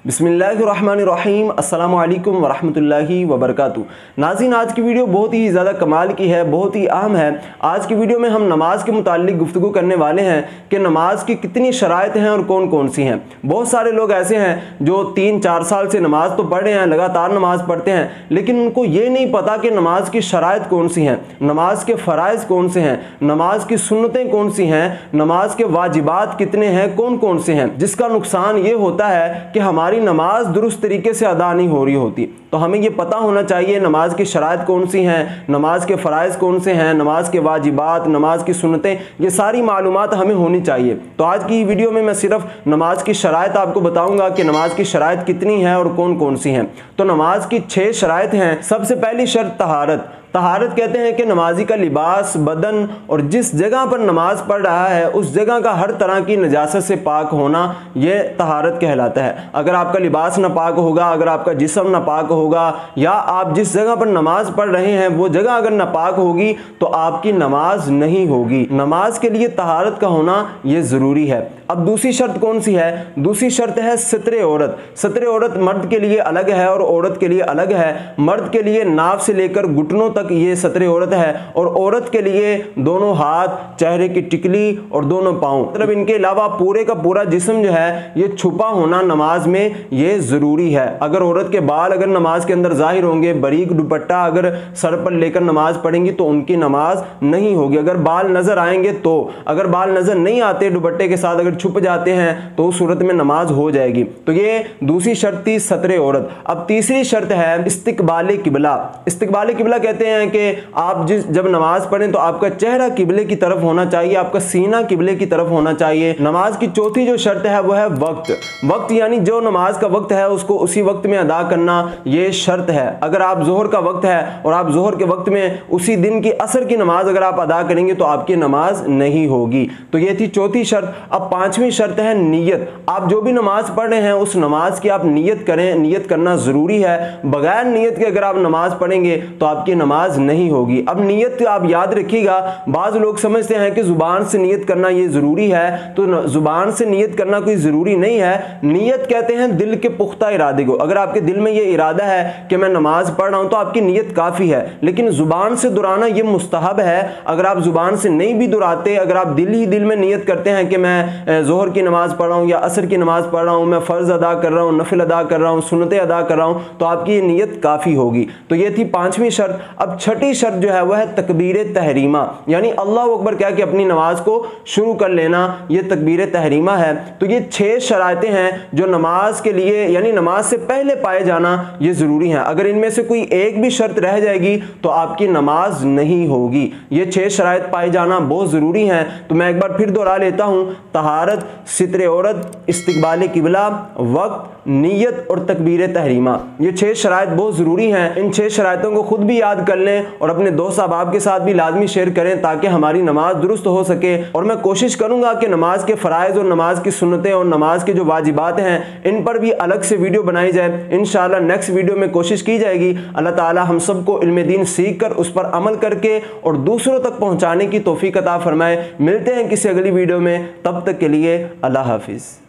बिस्मिल्लाहिर्रहमानिर्रहीम अस्सलामु अलैकुम वरहमतुल्लाहि वबरकातुहू। नाज़रीन, आज की वीडियो बहुत ही ज़्यादा कमाल की है, बहुत ही अहम है। आज की वीडियो में हम नमाज़ के मुताल्लिक गुफ्तगू करने वाले हैं कि नमाज़ की कितनी शराइत हैं और कौन कौन सी हैं। बहुत सारे लोग ऐसे हैं जो 3-4 साल से नमाज़ तो पढ़ रहे हैं, लगातार नमाज़ पढ़ते हैं, लेकिन उनको ये नहीं पता कि नमाज की शराइत कौन सी हैं, नमाज के फ़राइज़ कौन से हैं, नमाज की सुन्नतें कौन सी हैं, नमाज के वाजिबात कितने हैं, कौन कौन से हैं। जिसका नुकसान ये होता है कि हमारी नमाज दुरुस्त तरीके से अदा नहीं हो रही होती। तो हमें ये पता होना चाहिए नमाज की शराइत कौन सी हैं, नमाज के फ़राइज़ कौन से हैं, नमाज के वाजिबात, नमाज की सुन्नतें, ये सारी मालूमात हमें होनी चाहिए। तो आज की वीडियो में मैं सिर्फ नमाज की शराइत आपको बताऊंगा कि नमाज की शराइत कितनी है और कौन कौन सी हैं। तो नमाज की 6 शराइत हैं। सबसे पहली शर्त तहारत। तहारत कहते हैं कि नमाजी का लिबास, बदन और जिस जगह पर नमाज पढ़ रहा है उस जगह का हर तरह की नजासत से पाक होना, यह तहारत कहलाता है। अगर आपका लिबास नापाक होगा, अगर आपका जिस्म नापाक होगा, या आप जिस जगह पर नमाज पढ़ रहे हैं वो जगह अगर नापाक होगी तो आपकी नमाज नहीं होगी। नमाज के लिए तहारत का होना यह ज़रूरी है। अब दूसरी शर्त कौन सी है? दूसरी शर्त है सत्रे औरत। सत्रे औरत मर्द के लिए अलग है और औरत के लिए अलग है। मर्द के लिए नाभ से लेकर घुटनों तक ये सत्रे औरत है, और औरत के लिए दोनों हाथ, चेहरे की टिकली और दोनों पाँव, मतलब इनके अलावा पूरे का पूरा जिस्म जो है ये छुपा होना नमाज में ये ज़रूरी है। अगर औरत के बाल अगर नमाज के अंदर जाहिर होंगे, बारीक दुपट्टा अगर सर पर लेकर नमाज पढ़ेंगी तो उनकी नमाज नहीं होगी। अगर बाल नज़र आएंगे तो, अगर बाल नज़र नहीं आते, दुपट्टे के साथ अगर छुप जाते हैं तो उस सूरत में नमाज हो जाएगी। तो ये दूसरी शर्त थी सत्रे औरत। अब तीसरी शर्त है इस्तिकबाले किबला। इस्तिकबाले किबला कहते हैं कि आप जब नमाज पढ़ें तो आपका चेहरा किबले की तरफ होना चाहिए, आपका सीना किबले की तरफ होना चाहिए। नमाज की चौथी जो शर्त है वो है वक्त। वक्त यानी जो नमाज का वक्त है उसको उसी वक्त में अदा करना, ये शर्त है। अगर आप जोहर का वक्त है और आप जोहर के वक्त में उसी दिन की असर की नमाज अगर आप अदा करेंगे तो आपकी नमाज नहीं होगी। तो ये थी चौथी शर्त। अब पांचवी शर्त है नियत। आप जो भी नमाज पढ़ रहे हैं उस नमाज की आप नियत करें, नियत करना ज़रूरी है। बगैर नियत के अगर आप नमाज पढ़ेंगे तो आपकी नमाज नहीं होगी। अब नियत आप याद रखिएगा, बाज़ लोग समझते हैं कि ज़ुबान से नियत करना ये ज़रूरी है, तो ज़ुबान से नियत करना कोई ज़रूरी नहीं है। नियत कहते हैं दिल के पुख्ता इरादे को। अगर आपके दिल में ये इरादा है कि मैं नमाज पढ़ रहा हूँ तो आपकी नियत काफ़ी है, लेकिन ज़ुबान से दुहराना ये मुस्तहब है। अगर आप ज़ुबान से नहीं भी दुहराते, अगर आप दिल ही दिल में नियत करते हैं कि मैं ज़ोहर की नमाज़ पढ़ रहा हूँ या असर की नमाज़ पढ़ रहा हूँ, मैं फ़र्ज़ अदा कर रहा हूँ, नफिल अदा कर रहा हूँ, सुन्नतें अदा कर रहा हूँ, तो आपकी ये नियत काफ़ी होगी। तो ये थी पाँचवीं शर्त। अब छठी शर्त जो है वह है तकबीर तहरीमा, यानी अल्लाह अकबर कह के अपनी नमाज को शुरू कर लेना, ये तकबीर तहरीमा है। तो ये 6 शराइतें हैं जो नमाज के लिए, यानी नमाज से पहले पाए जाना ये ज़रूरी है। अगर इनमें से कोई एक भी शर्त रह जाएगी तो आपकी नमाज नहीं होगी। ये 6 शराइत पाए जाना बहुत ज़रूरी हैं। तो मैं एक बार फिर दोहरा लेता हूँ: तहारत, सित्रे औरत, इस्तिकबाल किबला, वक्त, नियत और तकबीर तहरीमा। ये 6 शराइत बहुत ज़रूरी हैं। इन 6 शराइतों को खुद भी याद कर लें और अपने दोस्त अहबाब के साथ भी लाजमी शेयर करें ताकि हमारी नमाज दुरुस्त हो सके। और मैं कोशिश करूंगा कि नमाज के फ़राइज़ और नमाज की सुन्नतें और नमाज के जो वाजिबात हैं इन पर भी अलग से वीडियो बनाई जाए। इंशाअल्लाह नेक्स्ट वीडियो में कोशिश की जाएगी। अल्लाह ताला हम सबको इल्म दीन सीख कर उस पर अमल करके और दूसरों तक पहुँचाने की तौफीक अता फरमाए। मिलते हैं किसी अगली वीडियो में, तब तक के लिए अल्लाह हाफिज़।